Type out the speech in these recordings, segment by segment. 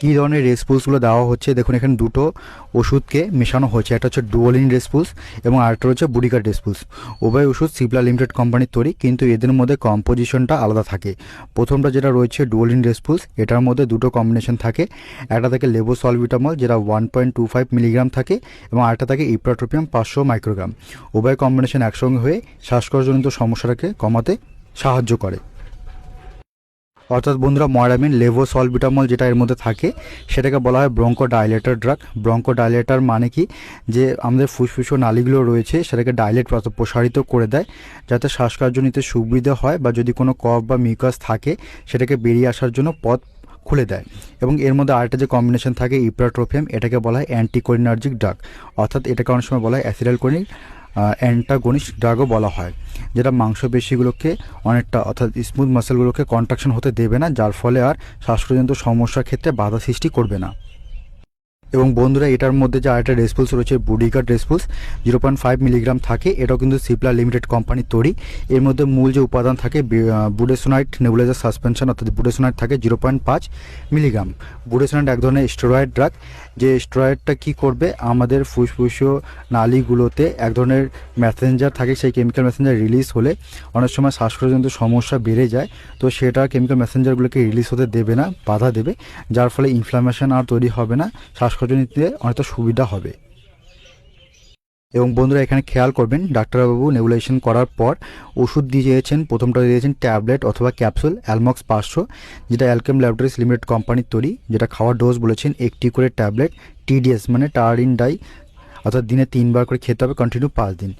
কী ধরনের রেসপুলসগুলো দেওয়া হচ্ছে দেখুন, এখানে দুটো ওষুধকে মেশানো হয়েছে। একটা হচ্ছে ডুওলিন রেসপুলস এবং আরেকটা হচ্ছে বুডিকার রেসপুলস। উভয় ওষুধ সিপ্লা লিমিটেড কোম্পানির তৈরি, কিন্তু এদের মধ্যে কম্পোজিশনটা আলাদা থাকে। প্রথমটা যেটা রয়েছে ডুওলিন রেসপুলস, এটার মধ্যে দুটো কম্বিনেশন থাকে। একটা থাকে লেভোসলবিটামল যেটা 1.25 মিলিগ্রাম থাকে এবং আরেকটা থাকে ইপ্রাট্রোপিয়াম 500 মাইক্রোগ্রাম। উভয় কম্বিনেশন একসঙ্গে হয়ে শ্বাসকষ্টজনিত সমস্যাটাকে কমাতে সাহায্য করে। অর্থাৎ বন্ধুরা, ময়রামিন লেভোসলবিটামল যেটা এর মধ্যে থাকে সেটাকে বলা হয় broncho dilator drug. Broncho dilator মানে কি, যে আমাদের ফুসফুসীয় নালীগুলো রয়েছে সেটাকে ডাইলেট প্রসারিত করে দেয়, যাতে শ্বাসকার্য নিতে সুবিধা হয় বা যদি কোনো কফ বা মিউকাস থাকে সেটাকে বেরিয়ে আসার জন্য পথ খুলে দেয়। এবং এর মধ্যে আরেকটা যে কম্বিনেশন থাকে ইপ্রাট্রোপিয়াম, এটাকে বলা হয় অ্যান্টিকোলিনার্জিক ড্রাগ। অর্থাৎ এটাকে অনেক সময় বলা হয় অ্যাসিটাইলকোলিন অ্যান্টাগনিস্ট ড্রাগও বলা হয়, যেটা মাংসপেশিগুলোকে অনেকটা অর্থাৎ স্মুথ মাসেলগুলোকে কন্ট্রাকশন হতে দেবে না, যার ফলে আর শ্বাসকষ্টজনিত সমস্যার ক্ষেত্রে বাধা সৃষ্টি করবে না। এবং বন্ধুরা, এটার মধ্যে যে আরেকটা রেসপুলস রয়েছে বুডিকার রেসপুলস 0.5 মিলিগ্রাম থাকে, এটাও কিন্তু সিপ্লা লিমিটেড কোম্পানির তৈরি। এর মধ্যে মূল যে উপাদান থাকে বুডেসোনাইট নেবুলাইজার সাসপেনশন, অর্থাৎ বুডেসোনাইট থাকে 0.5 মিলিগ্রাম। বুডেসোনাইট এক ধরনের স্টেরয়েড ড্রাগ, যে স্টেরয়েডটা কী করবে, আমাদের ফুসফুসীয় নালীগুলোতে এক ধরনের মেসেঞ্জার থাকে, সেই কেমিক্যাল মেসেঞ্জার রিলিজ হলে অনেক সময় শ্বাসকষ্টজনিত সমস্যা বেড়ে যায়, তো সেটা কেমিক্যাল মেসেঞ্জারগুলোকে রিলিজ হতে দেবে না, বাধা দেবে, যার ফলে ইনফ্লামেশন আর তৈরি হবে না, শ্বাসকষ্ট নিতে অনেকটা সুবিধা হবে। এবং বন্ধুরা, এখানে খেয়াল করবেন, ডাক্তারবাবু নেবুলাইজেশন করার পর ওষুধ দিয়েছেন। প্রথমটা দিয়েছেন ট্যাবলেট অথবা ক্যাপসুল অ্যালমক্স 500, যেটা অ্যালকেম ল্যাবরেটরিজ লিমিটেড কোম্পানির তৈরি, যেটা খাওয়ার ডোজ বলেছেন একটি করে ট্যাবলেট TDS মানে টায়ারিন ডাই, অর্থাৎ দিনে 3 বার করে খেতে হবে, কন্টিনিউ 5 দিন।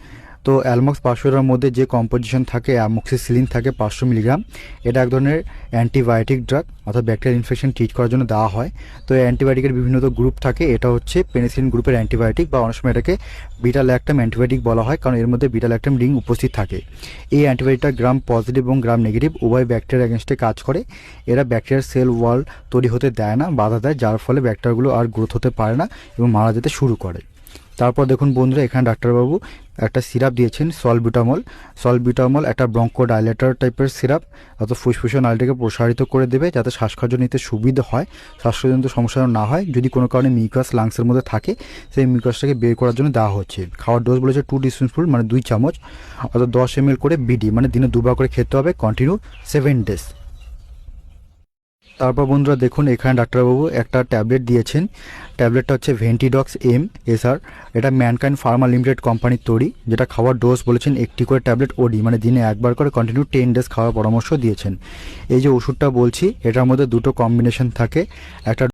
তো অ্যালমক্স 500 মধ্যে যে কম্পোজিশন থাকে অ্যামোক্সিসিলিন থাকে 500 মিলিগ্রাম। এটা এক ধরনের অ্যান্টিবায়োটিক ড্রাগ, অর্থাৎ ব্যাকটেরিয়াল ইনফেকশন ট্রিট করার জন্য দেওয়া হয়। তো অ্যান্টিবায়োটিকের বিভিন্ন গ্রুপ থাকে, এটা হচ্ছে পেনিসিলিন গ্রুপের অ্যান্টিবায়োটিক, বা অনেক সময় এটাকে বিটা ল্যাকটাম অ্যান্টিবায়োটিক বলা হয়, কারণ এর মধ্যে বিটা ল্যাকটাম রিং উপস্থিত থাকে। এই অ্যান্টিবায়োটিকটা গ্রাম পজিটিভ এবং গ্রাম নেগেটিভ উভয় ব্যাকটেরিয়া এগেনস্টে কাজ করে। এরা ব্যাকটেরিয়ার সেল ওয়াল তৈরি হতে দেয় না, বাধা দেয়, যার ফলে ব্যাকটেরিয়াগুলো আর গ্রোথ হতে পারে না এবং মারা যেতে শুরু করে। তারপর দেখুন বন্ধুরা, এখানে ডাক্তারবাবু একটা সিরাপ দিয়েছেন সলবিউটামল। সলবিউটামল একটা ব্রঙ্কো ডাইলেটর টাইপের সিরাপ, অর্থাৎ ফুসফুসীয় নালীটাকে প্রসারিত করে দেবে, যাতে শ্বাসকষ্ট নিতে সুবিধা হয়, শ্বাসকজনিত সমস্যা না হয়। যদি কোনো কারণে মিউকাস লাংসের মধ্যে থাকে, সেই মিউকাসটাকে বের করার জন্য দেওয়া হচ্ছে। খাওয়ার ডোজ বলেছে 2 টিস্পুন মানে 2 চামচ, অর্থাৎ 10 ml করে BD, মানে দিনে 2 বার করে খেতে হবে, কন্টিনিউ 7 ডেজ। তারপর বন্ধুরা দেখুন, এখানে ডাক্তারবাবু একটা ট্যাবলেট দিয়েছেন। ট্যাবলেটটা হচ্ছে ভেন্টিডক্স MSR, এটা ম্যানকাইন্ড ফার্মা লিমিটেড কোম্পানির তৈরি, যেটা খাওয়ার ডোজ বলেছেন একটি করে ট্যাবলেট OD, মানে দিনে 1 বার করে কন্টিনিউ 10 ডেজ খাওয়ার পরামর্শ দিয়েছেন। এই যে ওষুধটা বলছি, এটার মধ্যে দুটো কম্বিনেশন থাকে, একটা